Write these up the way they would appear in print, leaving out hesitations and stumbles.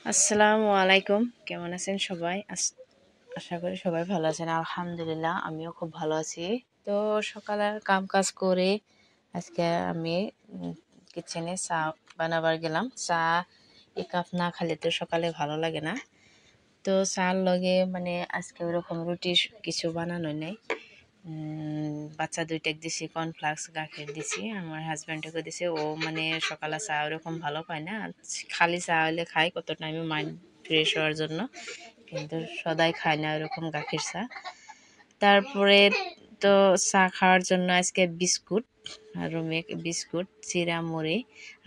আসসালামু আলাইকুম। কেমন আছেন সবাই? আশা করি সবাই ভালো আছেন। আলহামদুলিল্লাহ আমিও খুব ভালো আছি। তো সকালের কাজ করে আজকে আমি কিচেনে চা বানাবার গেলাম। চা ১ কাপ না খেলে তো সকালে ভালো লাগে না। তো চার লগে মানে আজকে ওরকম রুটি কিছু বানানো নাই। বাচ্চা ২ টাকে দিছি কর্নফ্লেক্স, গাখীর দিছি। আমার হাজব্যান্ডকে দিছি। ও মানে সকালে চা ওরকম ভালো পায় না। খালি চা হলে খায় কত টাইমে মাইন্ড ফ্রেশ হওয়ার জন্য। কিন্তু সদাই খায় না ওরকম গাখীর চা। তারপরে তো চা খাওয়ার জন্য আজকে বিস্কুট আর বিস্কুট, চিড়া মুড়ি।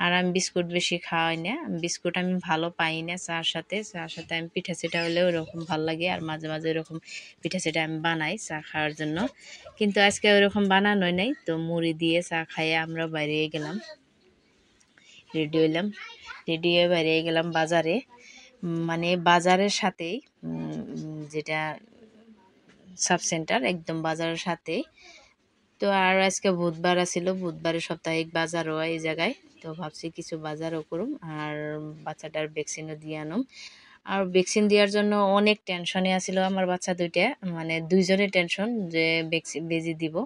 আর আমি বিস্কুট বেশি খাওয়াই না। বিস্কুট আমি ভালো পাই না চার সাথে। চার সাথে আমি পিঠা-চিঠা হলেও ওরকম ভালো লাগে। আর মাঝে, মাঝে ওরকম পিঠা-চিঠা আমি বানাই চা খাওয়ার জন্য। কিন্তু আজকে ওরকম বানানোই নাই। তো মুড়ি দিয়ে চা খাইয়ে আমরা বাইরে গেলাম। রেডি হইলাম। রেডি হয়ে বাইরে গেলাম বাজারে। মানে বাজারের সাথেই যেটা সাব সেন্টার একদম বাজারের সাথেই। তো আর আজকে বুধবার আছিল, বুধবারে সাপ্তাহিক বাজার হয় এই জায়গায়। তো ভাবছি কিছু বাজারও করুম আর বাচ্চাটার ভ্যাকসিনও দিয়ে আনুম। আর ভ্যাকসিন দেওয়ার জন্য অনেক টেনশনে আছিল আমার বাচ্চা দুইটা, মানে দুইজনে টেনশন যে ভ্যাকসিন বেজি দিব।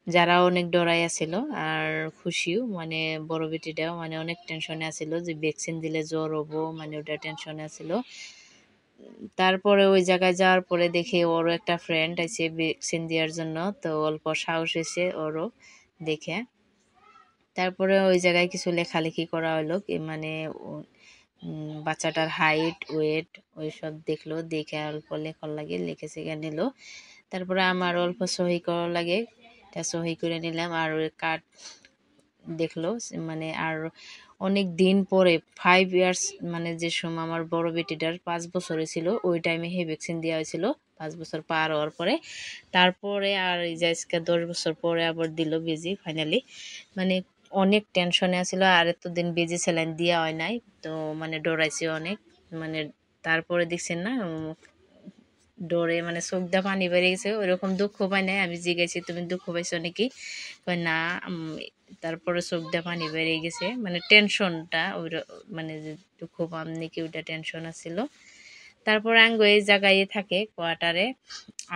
যারা অনেক ডরাই আছিল আর খুশিও, মানে বড় বেটিটাও মানে অনেক টেনশনে আছিল যে ভ্যাকসিন দিলে জ্বর হবো, মানে ওটা টেনশনে আছিল। তারপরে ওই জায়গায় যাওয়ার পরে দেখি ওরও একটা ফ্রেন্ড আছে ভ্যাকসিন দেওয়ার জন্য, তো অল্প সাহস হয়েছে ওরও দেখে। তারপরে ওই জায়গায় কিছু লেখালেখি করা হলো মানে বাচ্চাটার হাইট ওয়েট ওইসব দেখলো, দেখে অল্প লেখার লাগে লিখে শিখে নিল। তারপরে আমার অল্প সহি করা লাগে, এটা সহি করে নিলাম। আর ওই কার্ড দেখলো, মানে আর অনেক দিন পরে 5 ইয়ার্স, মানে যে সময় আমার বড় বেটিটার 5 বছরে ছিল ওই টাইমে হে ভ্যাকসিন দেওয়া হয়েছিল। 5 বছর পার হওয়ার পরে তারপরে আর এই যে আজকে 10 বছর পরে আবার দিল বেজি ফাইনালি। মানে অনেক টেনশনে আছিল আর এতদিন বেজি স্যালাইন দেওয়া হয় নাই, তো মানে ডরাইছে অনেক। মানে তারপরে দেখছেন না ডরে মানে চোখ দিয়ে পানি বেরিয়ে গেছে, ওইরকম দুঃখ পাই নাই। আমি জিজ্ঞাসি তুমি দুঃখ পাইছো নাকি, কয় না। তারপরে চোখ দিয়ে পানি বেরিয়ে গেছে, মানে টেনশনটা ওই মানে যে দুঃখ পাম নাকি ওইটা টেনশন আছিল। তারপর আঙ্গ এই জায়গায় থাকে কোয়ার্টারে,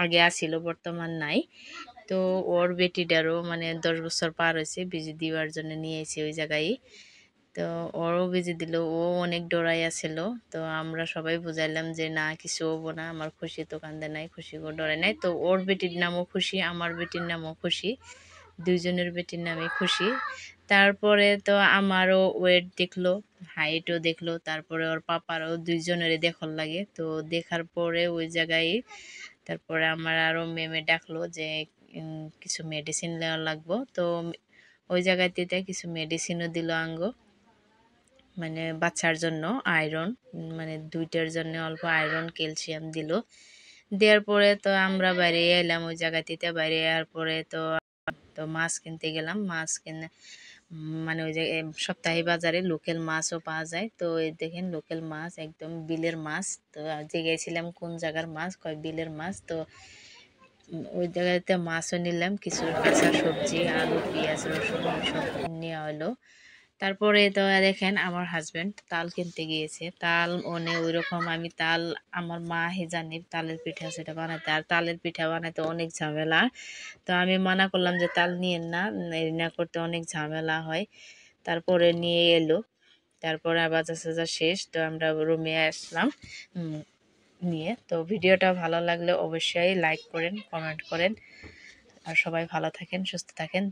আগে আসিল বর্তমান নাই। তো ওর বেটিটারও মানে 10 বছর পার হয়েছে, বিজি দেওয়ার জন্য নিয়ে এসে ওই জায়গায়। তো ওরও বিজি দিল, ও অনেক ডরাই আছিল। তো আমরা সবাই বুঝাইলাম যে না কিছু হবো না, আমার খুশি তো কান্দে নাই, খুশি কো ডরে নাই। তো ওর বেটির নামও খুশি, আমার বেটির নামও খুশি, দুইজনের বেটির নামে খুশি। তারপরে তো আমারও ওয়েট দেখলো, হাইটও দেখলো, তারপরে ওর পাপারও দুইজনেরই দেখার লাগে। তো দেখার পরে ওই জায়গায় তারপরে আমার আরও মেমে ডাকলো যে কিছু মেডিসিন নেওয়া লাগবো। তো ওই জায়গাটিতে কিছু মেডিসিনও দিল আঙ্গ, মানে বাচ্চার জন্য আয়রন, মানে দুইটার জন্য অল্প আয়রন ক্যালসিয়াম দিল। দেওয়ার পরে তো আমরা বাইরে এলাম ওই জায়গাটিতে। বাইরে যাওয়ার পরে তো তো মাছ কিনতে গেলাম। মাছ কিনে মানে ওই যে সপ্তাহে বাজারে লোকাল মাছও পাওয়া যায়। তো এই দেখেন লোকাল মাছ, একদম বিলের মাছ। তো জিজ্ঞাসিলাম কোন জায়গার মাছ, কয় বিলের মাছ। তো ওই জায়গাতে মাছও নিলাম, কিছু কাঁচা সবজি আলু পেঁয়াজ রসুন সব নেওয়া হলো। তারপরে তো দেখেন আমার হাজব্যান্ড তাল কিনতে গিয়েছে। তাল ওনে ওই রকম আমি তাল, আমার মা হে জানি তালের পিঠা সেটা বানাতে, আর তালের পিঠা বানাতে অনেক ঝামেলা। তো আমি মানা করলাম যে তাল নিয়েন না, এই না করতে অনেক ঝামেলা হয়। তারপরে নিয়ে এলো। তারপরে বাজার সাজার শেষ, তো আমরা রুমে আসলাম নিয়ে। তো ভিডিওটা ভালো লাগলে অবশ্যই লাইক করেন, কমেন্ট করেন। আর সবাই ভালো থাকেন, সুস্থ থাকেন।